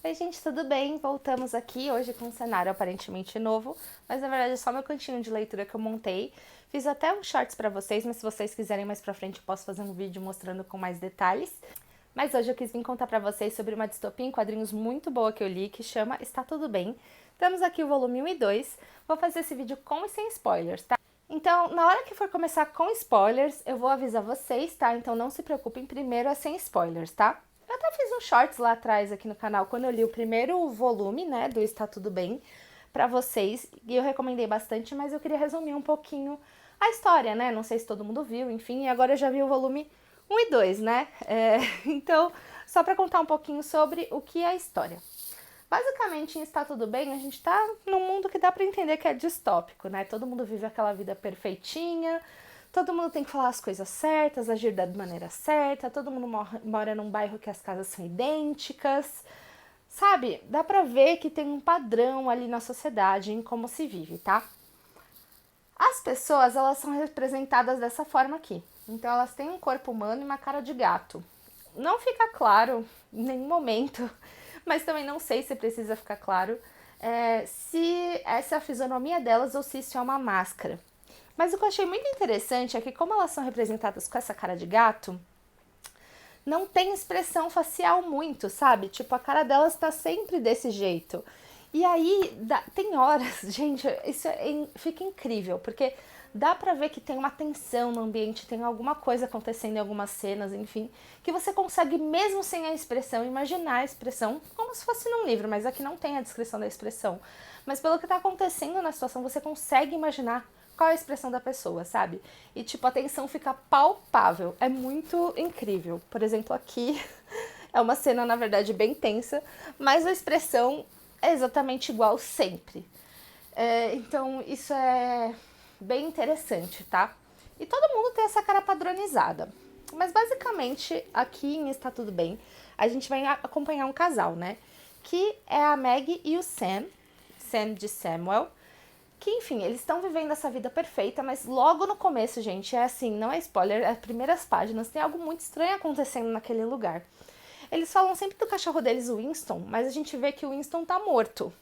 Oi gente, tudo bem? Voltamos aqui hoje com um cenário aparentemente novo, mas na verdade é só meu cantinho de leitura que eu montei. Fiz até um shorts pra vocês, mas se vocês quiserem mais pra frente eu posso fazer um vídeo mostrando com mais detalhes. Mas hoje eu quis vir contar pra vocês sobre uma distopia em quadrinhos muito boa que eu li, que chama Está Tudo Bem. Temos aqui o volume 1 e 2, vou fazer esse vídeo com e sem spoilers, tá? Então, na hora que for começar com spoilers, eu vou avisar vocês, tá? Então não se preocupem, primeiro é sem spoilers, tá? Eu até fiz um shorts lá atrás aqui no canal, quando eu li o primeiro volume, né, do Está Tudo Bem, pra vocês, e eu recomendei bastante, mas eu queria resumir um pouquinho a história, né, não sei se todo mundo viu, enfim, e agora eu já vi o volume 1 e 2, né, então, só pra contar um pouquinho sobre o que é a história. Basicamente, em Está Tudo Bem, a gente tá num mundo que dá pra entender que é distópico, né, todo mundo vive aquela vida perfeitinha, todo mundo tem que falar as coisas certas, agir da maneira certa, todo mundo mora num bairro que as casas são idênticas. Sabe, dá pra ver que tem um padrão ali na sociedade em como se vive, tá? As pessoas, elas são representadas dessa forma aqui. Então, elas têm um corpo humano e uma cara de gato. Não fica claro em nenhum momento, mas também não sei se precisa ficar claro, se essa é a fisionomia delas ou se isso é uma máscara. Mas o que eu achei muito interessante é que como elas são representadas com essa cara de gato, não tem expressão facial muito, sabe? Tipo, a cara delas tá sempre desse jeito. E aí, tem horas, gente, fica incrível, porque dá pra ver que tem uma tensão no ambiente, tem alguma coisa acontecendo em algumas cenas, enfim, que você consegue, mesmo sem a expressão, imaginar a expressão como se fosse num livro, mas aqui não tem a descrição da expressão. Mas pelo que tá acontecendo na situação, você consegue imaginar qual é a expressão da pessoa, sabe? E, tipo, a tensão fica palpável. É muito incrível. Por exemplo, aqui é uma cena, na verdade, bem tensa, mas a expressão é exatamente igual sempre. Então, isso é bem interessante, tá? E todo mundo tem essa cara padronizada. Mas, basicamente, aqui em Está Tudo Bem, a gente vai acompanhar um casal, né? Que é a Maggie e o Sam. Sam de Samuel. Que, enfim, eles estão vivendo essa vida perfeita, mas logo no começo, gente, é assim, não é spoiler, é as primeiras páginas, tem algo muito estranho acontecendo naquele lugar. Eles falam sempre do cachorro deles, o Winston, mas a gente vê que o Winston tá morto.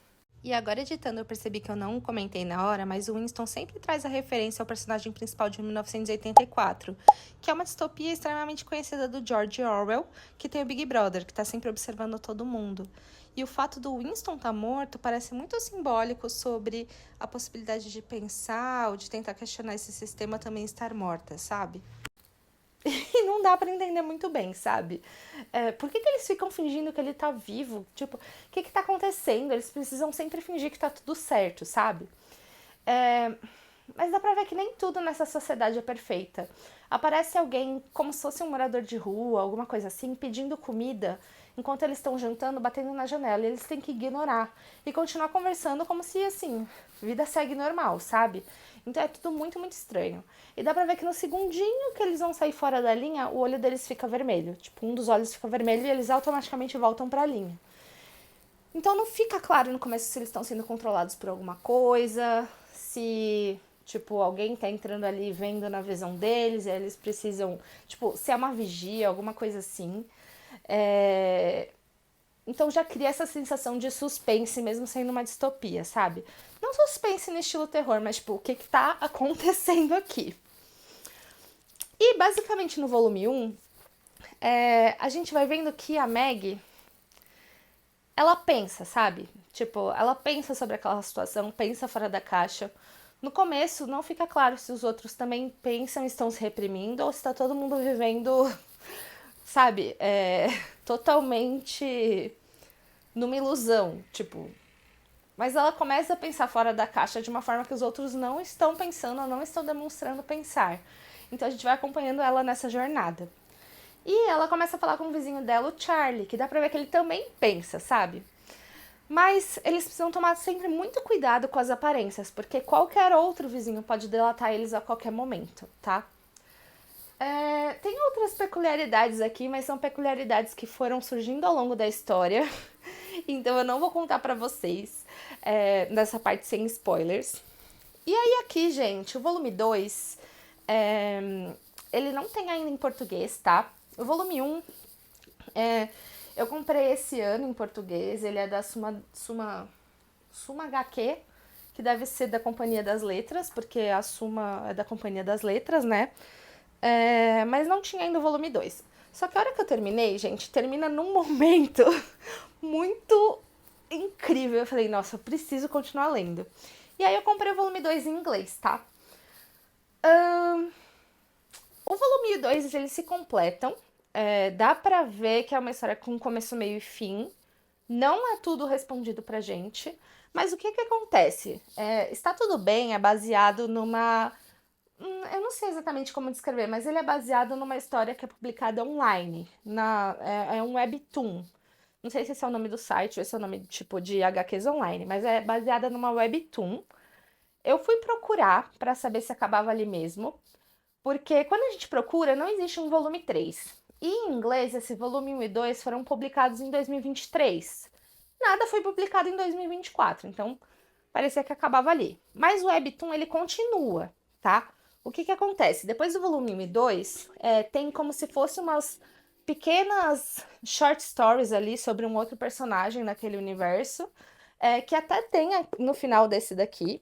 E agora editando eu percebi que eu não comentei na hora, mas o Winston sempre traz a referência ao personagem principal de 1984, que é uma distopia extremamente conhecida do George Orwell, que tem o Big Brother, que tá sempre observando todo mundo. E o fato do Winston estar morto parece muito simbólico sobre a possibilidade de pensar ou de tentar questionar esse sistema também estar morta, sabe? E não dá pra entender muito bem, sabe? Por que eles ficam fingindo que ele tá vivo? Tipo, o que tá acontecendo? Eles precisam sempre fingir que tá tudo certo, sabe? Mas dá pra ver que nem tudo nessa sociedade é perfeita. Aparece alguém como se fosse um morador de rua, alguma coisa assim, pedindo comida, enquanto eles estão jantando, batendo na janela. E eles têm que ignorar e continuar conversando como se, assim, vida segue normal, sabe? Então é tudo muito, muito estranho. E dá pra ver que no segundinho que eles vão sair fora da linha, o olho deles fica vermelho. Tipo, um dos olhos fica vermelho e eles automaticamente voltam pra linha. Então não fica claro no começo se eles estão sendo controlados por alguma coisa, se, tipo, alguém tá entrando ali vendo na visão deles, e eles precisam, tipo, se é uma vigia, alguma coisa assim. Então já cria essa sensação de suspense, mesmo sendo uma distopia, sabe? Não suspense no estilo terror, mas, tipo, o que tá acontecendo aqui? E, basicamente, no volume 1, a gente vai vendo que a Meg, ela pensa, sabe? Tipo, ela pensa sobre aquela situação, pensa fora da caixa. No começo, não fica claro se os outros também pensam e estão se reprimindo ou se tá todo mundo vivendo, sabe, totalmente numa ilusão, tipo. Mas ela começa a pensar fora da caixa de uma forma que os outros não estão pensando ou não estão demonstrando pensar. Então a gente vai acompanhando ela nessa jornada. E ela começa a falar com o vizinho dela, o Charlie, que dá pra ver que ele também pensa, sabe? Mas eles precisam tomar sempre muito cuidado com as aparências, porque qualquer outro vizinho pode delatar eles a qualquer momento, tá? Tem outras peculiaridades aqui, mas são peculiaridades que foram surgindo ao longo da história. Então eu não vou contar pra vocês nessa parte sem spoilers. E aí aqui, gente, o volume 2, ele não tem ainda em português, tá? O volume 1, Eu comprei esse ano em português, ele é da Suma HQ, que deve ser da Companhia das Letras, porque a Suma é da Companhia das Letras, né? Mas não tinha ainda o volume 2. Só que a hora que eu terminei, gente, termina num momento muito incrível. Eu falei, nossa, eu preciso continuar lendo. E aí eu comprei o volume 2 em inglês, tá? O volume 1 e 2, eles se completam. Dá pra ver que é uma história com começo, meio e fim. Não é tudo respondido pra gente. Mas o que que acontece? Está Tudo Bem é baseado numa... eu não sei exatamente como descrever, mas ele é baseado numa história que é publicada online. É um webtoon. Não sei se esse é o nome do site ou esse é o nome tipo de HQs online, mas é baseada numa webtoon. Eu fui procurar pra saber se acabava ali mesmo, porque quando a gente procura, não existe um volume 3. E em inglês, esse volume 1 e 2 foram publicados em 2023. Nada foi publicado em 2024, então parecia que acabava ali. Mas o Webtoon, ele continua, tá? O que que acontece? Depois do volume 1 e 2, tem como se fosse umas pequenas short stories ali sobre um outro personagem naquele universo, que até tem no final desse daqui.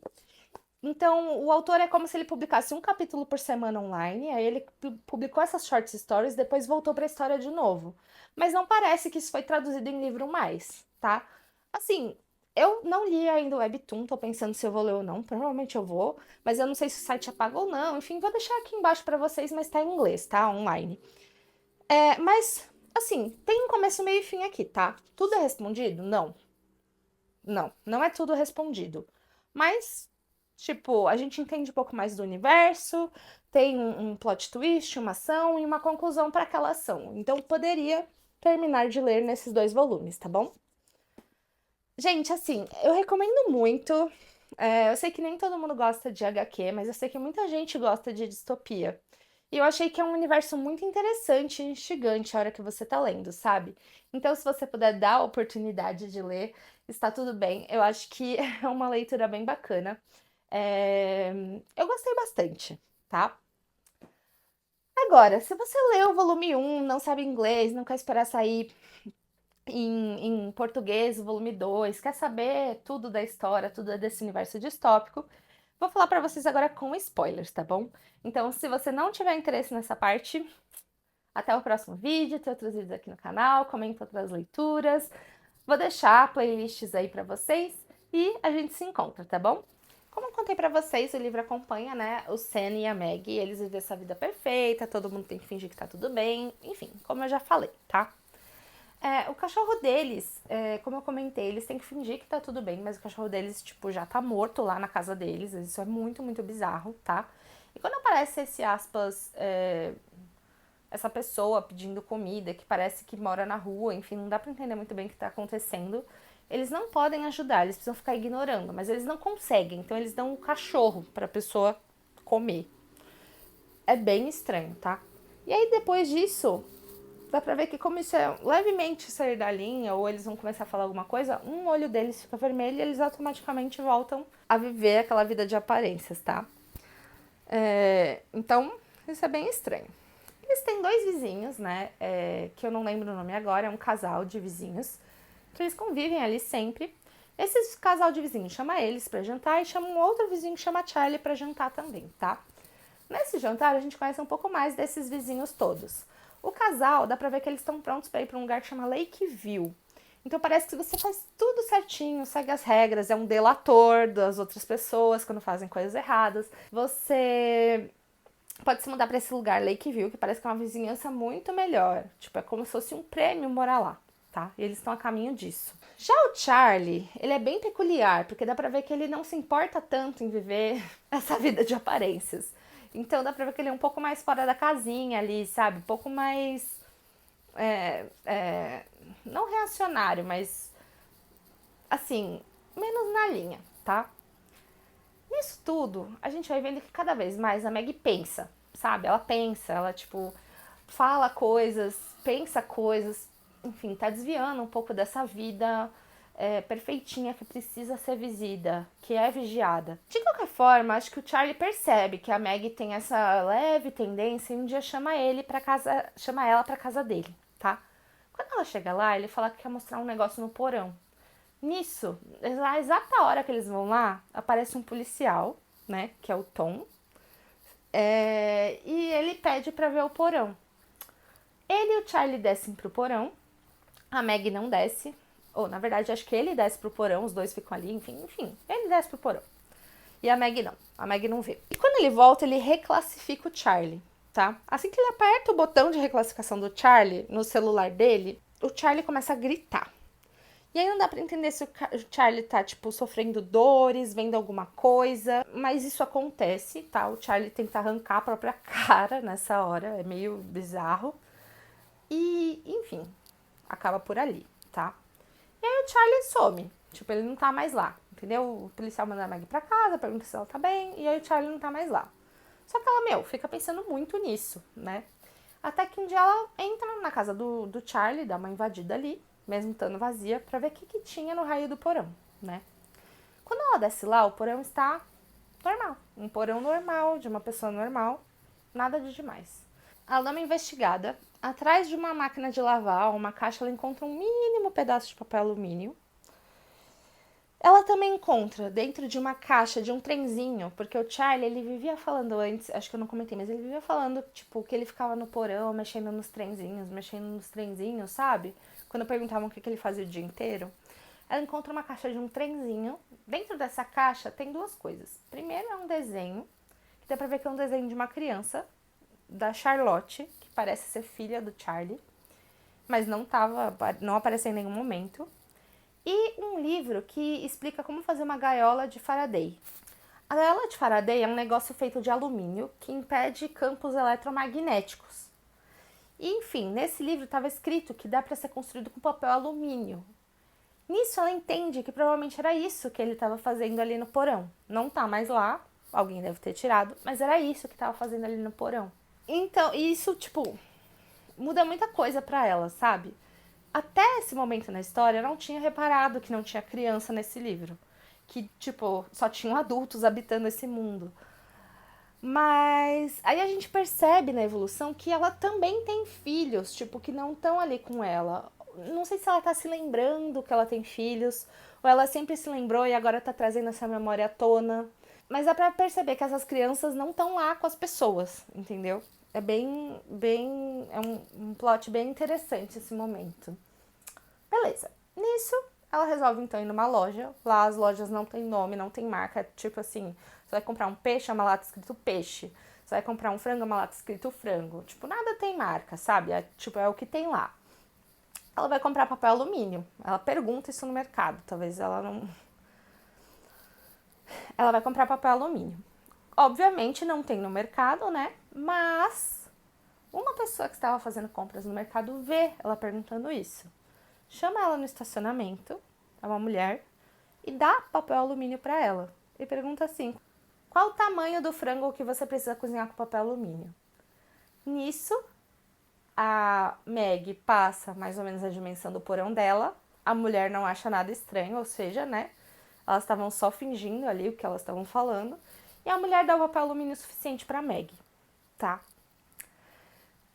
Então, o autor é como se ele publicasse um capítulo por semana online, aí ele publicou essas short stories, depois voltou para a história de novo. Mas não parece que isso foi traduzido em livro mais, tá? Assim, eu não li ainda o Webtoon, tô pensando se eu vou ler ou não, provavelmente eu vou, mas eu não sei se o site apaga ou não, enfim, vou deixar aqui embaixo para vocês, mas tá em inglês, tá? Online. Mas, assim, tem um começo, meio e fim aqui, tá? Tudo é respondido? Não. Não, não é tudo respondido. Mas, tipo, a gente entende um pouco mais do universo, tem um plot twist, uma ação e uma conclusão para aquela ação. Então, poderia terminar de ler nesses 2 volumes, tá bom? Gente, assim, eu recomendo muito. Eu sei que nem todo mundo gosta de HQ, mas eu sei que muita gente gosta de distopia. E eu achei que é um universo muito interessante e instigante a hora que você tá lendo, sabe? Então, se você puder dar a oportunidade de ler, está tudo bem. Eu acho que é uma leitura bem bacana. É, Eu gostei bastante, tá? Agora, se você leu o volume 1, não sabe inglês, não quer esperar sair em português, o volume 2, quer saber tudo da história, tudo desse universo distópico, vou falar pra vocês agora com spoilers, tá bom? Então, se você não tiver interesse nessa parte, até o próximo vídeo, tem outros vídeos aqui no canal, comenta outras leituras, vou deixar playlists aí pra vocês e a gente se encontra, tá bom? Como eu contei pra vocês, o livro acompanha, né, o Sam e a Maggie, eles vivem essa vida perfeita, todo mundo tem que fingir que tá tudo bem, enfim, como eu já falei, tá? O cachorro deles, como eu comentei, eles têm que fingir que tá tudo bem, mas o cachorro deles, tipo, já tá morto lá na casa deles. Isso é muito, muito bizarro, tá? E quando aparece esse aspas, essa pessoa pedindo comida, que parece que mora na rua, enfim, não dá pra entender muito bem o que tá acontecendo, eles não podem ajudar, eles precisam ficar ignorando, mas eles não conseguem, então eles dão um cachorro pra pessoa comer. É bem estranho, tá? E aí depois disso, dá pra ver que como isso é levemente sair da linha, ou eles vão começar a falar alguma coisa, um olho deles fica vermelho e eles automaticamente voltam a viver aquela vida de aparências, tá? Então, isso é bem estranho. Eles têm 2 vizinhos, né? Que eu não lembro o nome agora, é um casal de vizinhos, que eles convivem ali sempre. Esse casal de vizinhos chama eles pra jantar e chama um outro vizinho que chama Charlie pra jantar também, tá? Nesse jantar, a gente conhece um pouco mais desses vizinhos todos. O casal, dá pra ver que eles estão prontos pra ir pra um lugar que chama Lakeview. Então parece que você faz tudo certinho, segue as regras, é um delator das outras pessoas quando fazem coisas erradas. Você pode se mudar pra esse lugar, Lakeview, que parece que é uma vizinhança muito melhor. Tipo, é como se fosse um prêmio morar lá, tá? E eles estão a caminho disso. Já o Charlie, ele é bem peculiar, porque dá pra ver que ele não se importa tanto em viver essa vida de aparências. Então dá pra ver que ele é um pouco mais fora da casinha ali, sabe? Um pouco mais. Não reacionário, mas. Assim, menos na linha, tá? Nisso tudo, a gente vai vendo que cada vez mais a Maggie pensa, sabe? Ela pensa, ela, tipo, fala coisas, pensa coisas, enfim, tá desviando um pouco dessa vida perfeitinha que precisa ser visita, que é vigiada. De qualquer forma, acho que o Charlie percebe que a Maggie tem essa leve tendência e um dia chama ela pra casa dele, tá? Quando ela chega lá, ele fala que quer mostrar um negócio no porão. Nisso, na exata hora que eles vão lá, aparece um policial, né, que é o Tom, e ele pede pra ver o porão. Ele e o Charlie descem pro porão, a Meg não desce, ou na verdade acho que ele desce pro porão, os dois ficam ali, enfim, ele desce pro porão. E a Meg não vê. E quando ele volta, ele reclassifica o Charlie, tá? Assim que ele aperta o botão de reclassificação do Charlie no celular dele, o Charlie começa a gritar. E aí não dá pra entender se o Charlie tá, tipo, sofrendo dores, vendo alguma coisa. Mas isso acontece, tá? O Charlie tenta arrancar a própria cara nessa hora. É meio bizarro. E, enfim, acaba por ali, tá? E aí o Charlie some. Tipo, ele não tá mais lá, entendeu? O policial manda a Maggie pra casa, pergunta se ela tá bem. E aí o Charlie não tá mais lá. Só que ela, fica pensando muito nisso, né? Até que um dia ela entra na casa do Charlie, dá uma invadida ali, mesmo estando vazia, pra ver o que tinha no raio do porão, né? Quando ela desce lá, o porão está normal. Um porão normal, de uma pessoa normal, nada de demais. Ela dá uma investigada. Atrás de uma máquina de lavar, uma caixa, ela encontra um mínimo pedaço de papel alumínio. Ela também encontra dentro de uma caixa, de um trenzinho, porque o Charlie, ele vivia falando antes, acho que eu não comentei, mas ele vivia falando, tipo, que ele ficava no porão, mexendo nos trenzinhos, sabe? Quando perguntavam o que ele fazia o dia inteiro. Ela encontra uma caixa de um trenzinho. Dentro dessa caixa tem duas coisas. Primeiro é um desenho, que dá pra ver que é um desenho de uma criança, da Charlotte, que parece ser filha do Charlie, mas não apareceu em nenhum momento. E um livro que explica como fazer uma gaiola de Faraday. A gaiola de Faraday é um negócio feito de alumínio que impede campos eletromagnéticos. E, enfim, nesse livro estava escrito que dá para ser construído com papel alumínio. Nisso ela entende que provavelmente era isso que ele estava fazendo ali no porão. Não tá mais lá, alguém deve ter tirado, mas era isso que estava fazendo ali no porão. Então, isso, tipo, muda muita coisa para ela, sabe? Até esse momento na história, eu não tinha reparado que não tinha criança nesse livro. Que, tipo, só tinham adultos habitando esse mundo. Mas aí a gente percebe na evolução que ela também tem filhos, tipo, que não estão ali com ela. Não sei se ela tá se lembrando que ela tem filhos, ou ela sempre se lembrou e agora tá trazendo essa memória à tona. Mas dá pra perceber que essas crianças não estão lá com as pessoas, entendeu? É é um plot bem interessante esse momento. Beleza. Nisso, ela resolve então ir numa loja. Lá as lojas não tem nome, não tem marca. É tipo assim, você vai comprar um peixe, é uma lata escrito peixe. Você vai comprar um frango, é uma lata escrito frango. Tipo, nada tem marca, sabe? É o que tem lá. Ela vai comprar papel alumínio. Ela pergunta isso no mercado. Talvez ela não... Ela vai comprar papel alumínio. Obviamente não tem no mercado, né? Mas uma pessoa que estava fazendo compras no mercado vê ela perguntando isso. Chama ela no estacionamento, é uma mulher, e dá papel alumínio para ela. E pergunta assim, qual o tamanho do frango que você precisa cozinhar com papel alumínio? Nisso, a Meg passa mais ou menos a dimensão do porão dela, a mulher não acha nada estranho, ou seja, né, elas estavam só fingindo ali o que elas estavam falando, e a mulher dá o papel alumínio suficiente para Meg, tá?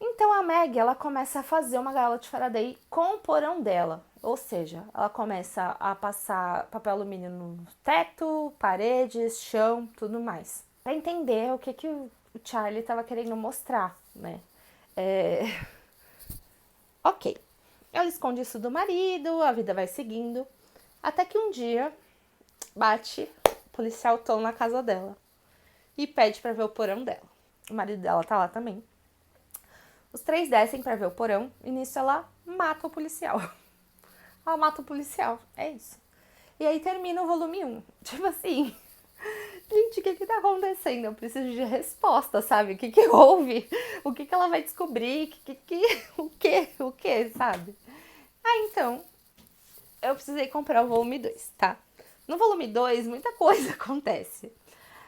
Então a Meg, ela começa a fazer uma gaiola de Faraday com o porão dela. Ou seja, ela começa a passar papel alumínio no teto, paredes, chão, tudo mais. Pra entender o que o Charlie estava querendo mostrar, né? Ok. Ela esconde isso do marido, a vida vai seguindo. Até que um dia bate o policial Tom na casa dela e pede pra ver o porão dela. O marido dela tá lá também. Os três descem pra ver o porão e nisso ela mata o policial. Ela mata o policial, é isso. E aí termina o volume 1. Tipo assim, gente, o que tá acontecendo? Eu preciso de resposta, sabe? O que houve? O que ela vai descobrir? O que, sabe? Ah, então, eu precisei comprar o volume 2, tá? No volume 2, muita coisa acontece.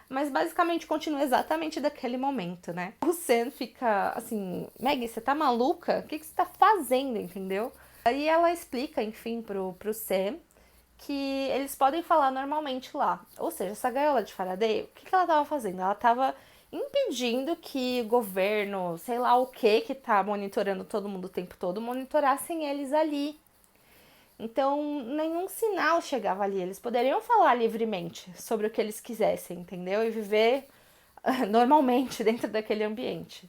Mas basicamente continua exatamente daquele momento, né? O Sam fica assim, Maggie, você tá maluca? O que você tá fazendo, entendeu? Aí ela explica, enfim, pro Sam que eles podem falar normalmente lá. Ou seja, essa gaiola de Faraday, o que ela tava fazendo? Ela tava impedindo que o governo, sei lá o que tá monitorando todo mundo o tempo todo, monitorassem eles ali. Então, nenhum sinal chegava ali. Eles poderiam falar livremente sobre o que eles quisessem, entendeu? E viver normalmente dentro daquele ambiente.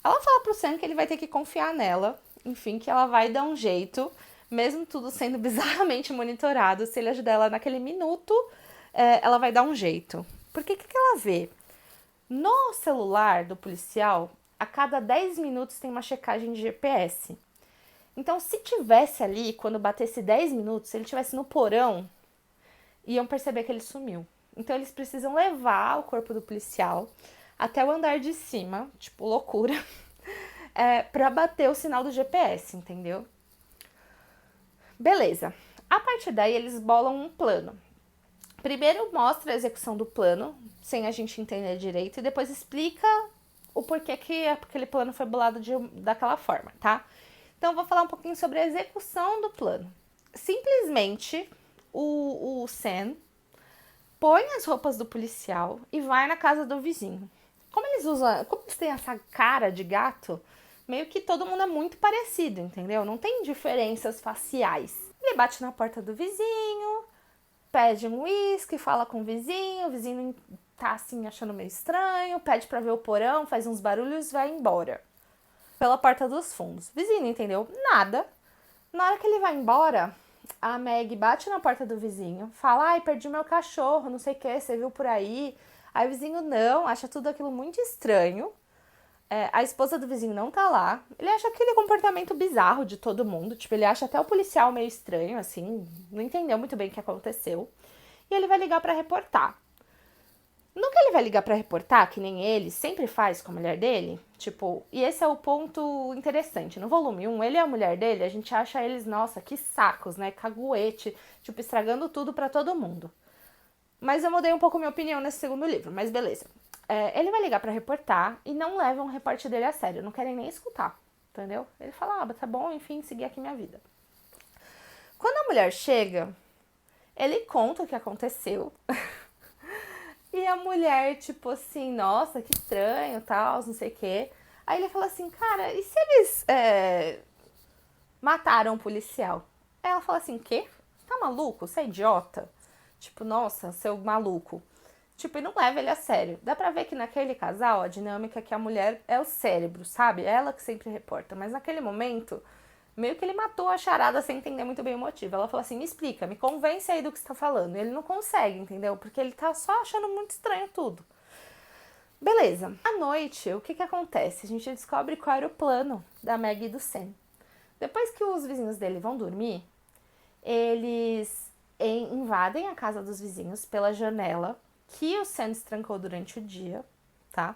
Ela fala pro Sam que ele vai ter que confiar nela, enfim, que ela vai dar um jeito, mesmo tudo sendo bizarramente monitorado. Se ele ajudar ela naquele minuto, ela vai dar um jeito. Porque o que ela vê? No celular do policial, a cada 10 minutos tem uma checagem de GPS. Então, se tivesse ali, quando batesse 10 minutos, se ele tivesse no porão, iam perceber que ele sumiu. Então, eles precisam levar o corpo do policial até o andar de cima, tipo, loucura, pra bater o sinal do GPS, entendeu? Beleza. A partir daí, eles bolam um plano. Primeiro mostra a execução do plano, sem a gente entender direito, e depois explica o porquê que aquele plano foi bolado daquela forma, tá? Então, eu vou falar um pouquinho sobre a execução do plano. Simplesmente, o Sam põe as roupas do policial e vai na casa do vizinho. Como eles têm essa cara de gato, meio que todo mundo é muito parecido, entendeu? Não tem diferenças faciais. Ele bate na porta do vizinho, pede um uísque, fala com o vizinho tá assim achando meio estranho, pede pra ver o porão, faz uns barulhos e vai embora. Pela porta dos fundos. O vizinho não entendeu nada. Na hora que ele vai embora, a Meg bate na porta do vizinho, fala, ai, perdi meu cachorro, não sei o que, você viu por aí? Aí o vizinho não, acha tudo aquilo muito estranho. A esposa do vizinho não tá lá. Ele acha aquele comportamento bizarro de todo mundo. Tipo, ele acha até o policial meio estranho, assim. Não entendeu muito bem o que aconteceu. E ele vai ligar pra reportar. No que ele vai ligar pra reportar, que nem ele sempre faz com a mulher dele, tipo, e esse é o ponto interessante. No volume 1, ele e a mulher dele, a gente acha eles, nossa, que sacos, né? Caguete, tipo, estragando tudo pra todo mundo. Mas eu mudei um pouco minha opinião nesse segundo livro, mas beleza. Ele vai ligar pra reportar e não levam o reporte dele a sério, não querem nem escutar, entendeu? Ele fala, tá bom, enfim, seguir aqui minha vida. Quando a mulher chega, ele conta o que aconteceu. E a mulher, tipo assim, nossa, que estranho, tal, não sei o quê. Aí ele fala assim, cara, e se eles mataram o policial? Aí ela fala assim, quê? Tá maluco? Você é idiota? Tipo, nossa, seu maluco. Tipo, e não leva ele a sério. Dá pra ver que naquele casal, a dinâmica é que a mulher é o cérebro, sabe? É ela que sempre reporta. Mas naquele momento, meio que ele matou a charada sem entender muito bem o motivo. Ela falou assim, me explica, me convence aí do que você tá falando. E ele não consegue, entendeu? Porque ele tá só achando muito estranho tudo. Beleza. À noite, o que acontece? A gente descobre qual era o plano da Meg e do Sam. Depois que os vizinhos dele vão dormir, eles invadem a casa dos vizinhos pela janela que o Sam trancou durante o dia, tá?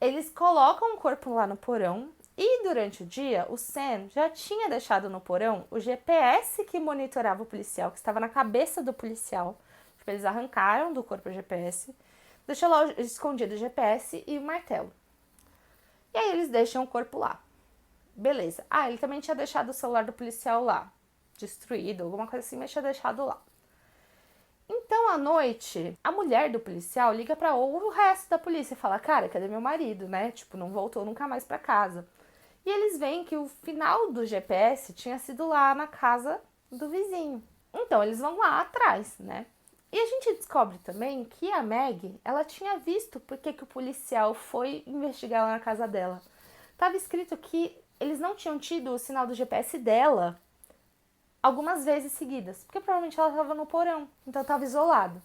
Eles colocam o corpo lá no porão e durante o dia o Sam já tinha deixado no porão o GPS que monitorava o policial, que estava na cabeça do policial. Tipo, eles arrancaram do corpo o GPS, deixou lá escondido o GPS e o martelo. E aí eles deixam o corpo lá. Beleza. Ah, ele também tinha deixado o celular do policial lá, destruído, alguma coisa assim, mas tinha deixado lá. Então, à noite, a mulher do policial liga para o resto da polícia e fala, cara, cadê meu marido, né? Tipo, não voltou nunca mais para casa. E eles veem que o final do GPS tinha sido lá na casa do vizinho. Então, eles vão lá atrás, né? E a gente descobre também que a Meg, ela tinha visto porque que o policial foi investigar lá na casa dela. Tava escrito que eles não tinham tido o sinal do GPS dela algumas vezes seguidas, porque provavelmente ela estava no porão, então estava isolado.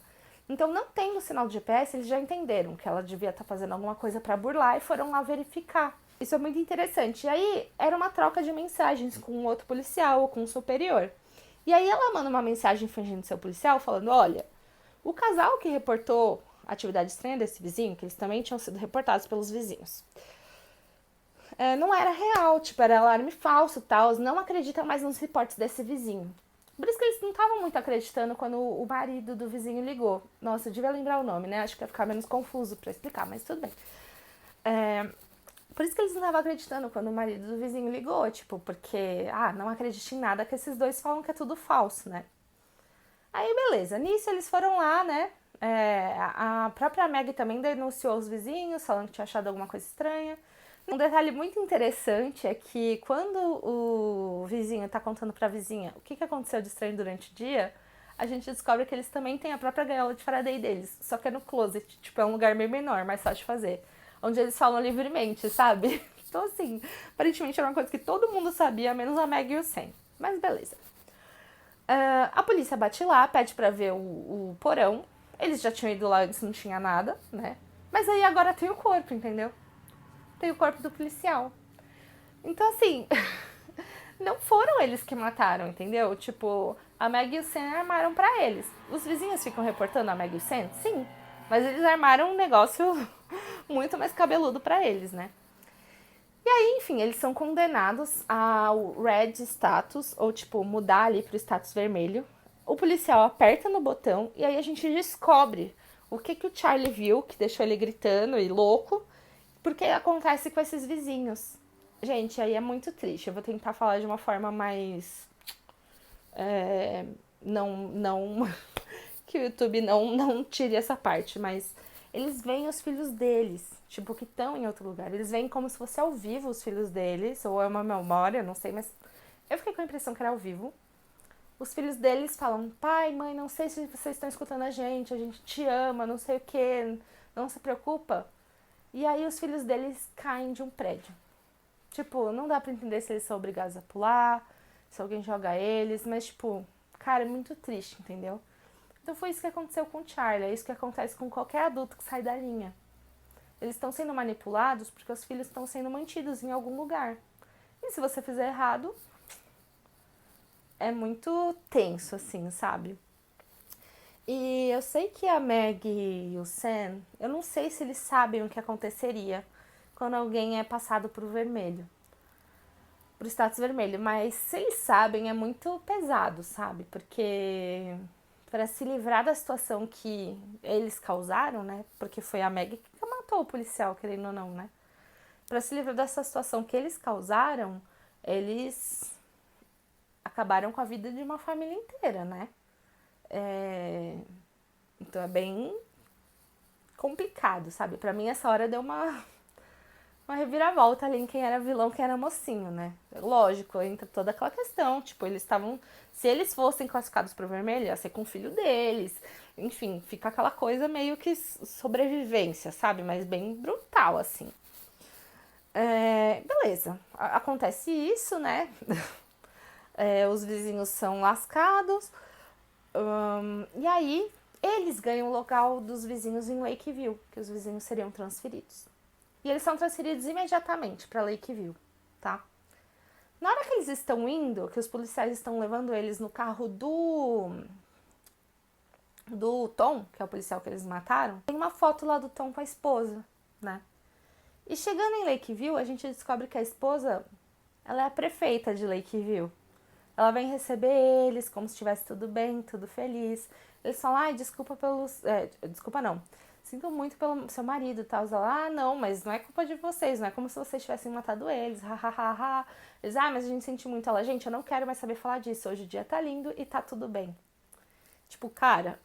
Então, não tendo o sinal de GPS, eles já entenderam que ela devia estar fazendo alguma coisa para burlar e foram lá verificar. Isso é muito interessante. E aí, era uma troca de mensagens com um outro policial ou com um superior. E aí, ela manda uma mensagem fingindo ser policial, falando, olha, o casal que reportou a atividade estranha desse vizinho, que eles também tinham sido reportados pelos vizinhos, não era real, tipo, era alarme falso e tal, não acreditam mais nos reportes desse vizinho. Por isso que eles não estavam muito acreditando quando o marido do vizinho ligou. Nossa, eu devia lembrar o nome, né? Acho que ia ficar menos confuso pra explicar, mas tudo bem. Por isso que eles não estavam acreditando quando o marido do vizinho ligou, tipo, porque, não acredite em nada que esses dois falam que é tudo falso, né? Aí, beleza. Nisso, eles foram lá, né? A própria Meg também denunciou os vizinhos, falando que tinha achado alguma coisa estranha. Um detalhe muito interessante é que quando o vizinho tá contando pra vizinha o que aconteceu de estranho durante o dia, a gente descobre que eles também têm a própria gaiola de Faraday deles, só que é no closet, tipo, é um lugar meio menor, mais fácil de fazer, onde eles falam livremente, sabe? Então, assim, aparentemente era uma coisa que todo mundo sabia, menos a Meg e o Sam. Mas beleza. A polícia bate lá, pede pra ver o porão. Eles já tinham ido lá antes, não tinha nada, né? Mas aí agora tem o corpo, entendeu? Tem o corpo do policial. Então, assim, não foram eles que mataram, entendeu? Tipo, a Meg e o Sam armaram pra eles. Os vizinhos ficam reportando a Meg e o Sam? Sim. Mas eles armaram um negócio muito mais cabeludo pra eles, né? E aí, enfim, eles são condenados ao red status, ou tipo, mudar ali pro status vermelho. O policial aperta no botão e aí a gente descobre o que o Charlie viu, que deixou ele gritando e louco, porque acontece com esses vizinhos. Gente, aí é muito triste. Eu vou tentar falar de uma forma mais. É, não. Que o YouTube não tire essa parte, mas eles veem os filhos deles, tipo, que estão em outro lugar. Eles veem como se fosse ao vivo os filhos deles, ou é uma memória, não sei, mas eu fiquei com a impressão que era ao vivo. Os filhos deles falam: pai, mãe, não sei se vocês estão escutando a gente te ama, não sei o que, não se preocupa. E aí os filhos deles caem de um prédio. Tipo, não dá pra entender se eles são obrigados a pular, se alguém joga eles, mas tipo, cara, é muito triste, entendeu? Então foi isso que aconteceu com o Charlie, é isso que acontece com qualquer adulto que sai da linha. Eles estão sendo manipulados porque os filhos estão sendo mantidos em algum lugar. E se você fizer errado, é muito tenso, assim, sabe? E eu sei que a Meg e o Sam, eu não sei se eles sabem o que aconteceria quando alguém é passado pro vermelho, pro status vermelho, mas se eles sabem é muito pesado, sabe? Porque para se livrar da situação que eles causaram, né? Porque foi a Meg que matou o policial, querendo ou não, né? Para se livrar dessa situação que eles causaram, eles acabaram com a vida de uma família inteira, né? Então é bem complicado, sabe? Para mim essa hora deu uma reviravolta ali em quem era vilão, quem era mocinho, né? Lógico, entra toda aquela questão, tipo, eles estavam, se eles fossem classificados pro vermelho, ia ser com o filho deles, enfim, fica aquela coisa meio que sobrevivência, sabe? Mas bem brutal, assim. Beleza, acontece isso, né? Os vizinhos são lascados, e aí eles ganham o local dos vizinhos em Lakeview, que os vizinhos seriam transferidos. E eles são transferidos imediatamente para Lakeview, tá? Na hora que eles estão indo, que os policiais estão levando eles no carro do Tom, que é o policial que eles mataram, tem uma foto lá do Tom com a esposa, né? E chegando em Lakeview, a gente descobre que a esposa, ela é a prefeita de Lakeview. Ela vem receber eles como se estivesse tudo bem, tudo feliz. Eles falam: ai, desculpa pelos... desculpa não. Sinto muito pelo seu marido e tal. Ela: ah, não, mas não é culpa de vocês, não é como se vocês tivessem matado eles, hahaha. Eles: ah, mas a gente sente muito. Ela: gente, eu não quero mais saber falar disso, hoje o dia tá lindo e tá tudo bem. Tipo, cara...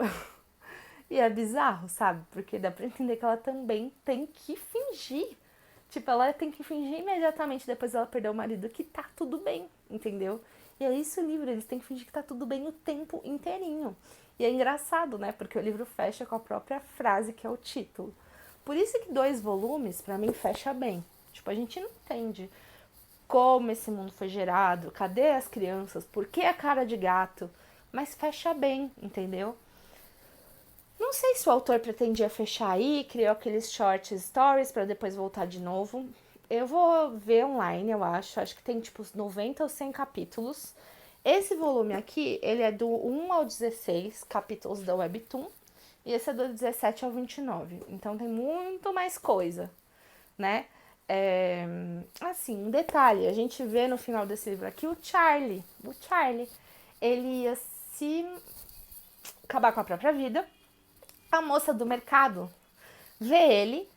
E é bizarro, sabe? Porque dá pra entender que ela também tem que fingir. Tipo, ela tem que fingir imediatamente depois dela perder o marido que tá tudo bem, entendeu? E é isso o livro, eles têm que fingir que tá tudo bem o tempo inteirinho. E é engraçado, né? Porque o livro fecha com a própria frase que é o título. Por isso que 2 volumes, pra mim, fecha bem. Tipo, a gente não entende como esse mundo foi gerado, cadê as crianças, por que a cara de gato, mas fecha bem, entendeu? Não sei se o autor pretendia fechar aí, criou aqueles short stories para depois voltar de novo. Eu vou ver online, eu acho. Acho que tem tipo 90 ou 100 capítulos. Esse volume aqui, ele é do 1 ao 16 capítulos da Webtoon. E esse é do 17 ao 29. Então tem muito mais coisa, né? Assim, um detalhe. A gente vê no final desse livro aqui o Charlie. Ele ia se acabar com a própria vida. A moça do mercado vê ele,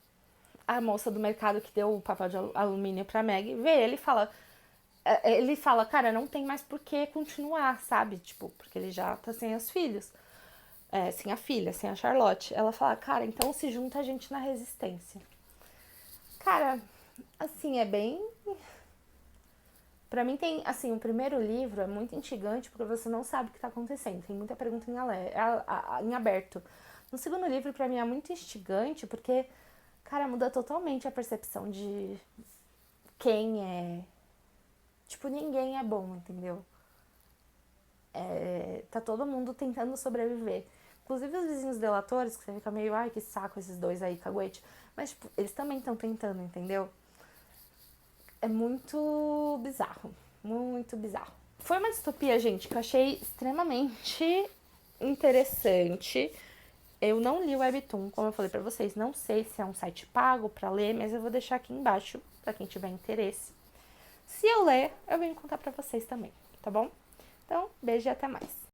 a moça do mercado que deu o papel de alumínio pra Meg, vê ele e fala... Ele fala, cara, não tem mais por que continuar, sabe? Tipo, porque ele já tá sem os filhos. sem a filha, sem a Charlotte. Ela fala, cara, então se junta a gente na resistência. Cara, assim, é bem... Pra mim tem, assim, o primeiro livro é muito instigante porque você não sabe o que tá acontecendo. Tem muita pergunta em aberto. No segundo livro, pra mim, é muito instigante porque, cara, muda totalmente a percepção de quem é. Tipo, ninguém é bom, entendeu? Tá todo mundo tentando sobreviver. Inclusive os vizinhos delatores, que você fica meio, ai, que saco esses dois aí, caguete. Mas, tipo, eles também estão tentando, entendeu? É muito bizarro. Muito bizarro. Foi uma distopia, gente, que eu achei extremamente interessante. Eu não li o Webtoon, como eu falei pra vocês. Não sei se é um site pago pra ler, mas eu vou deixar aqui embaixo pra quem tiver interesse. Se eu ler, eu venho contar pra vocês também, tá bom? Então, beijo e até mais.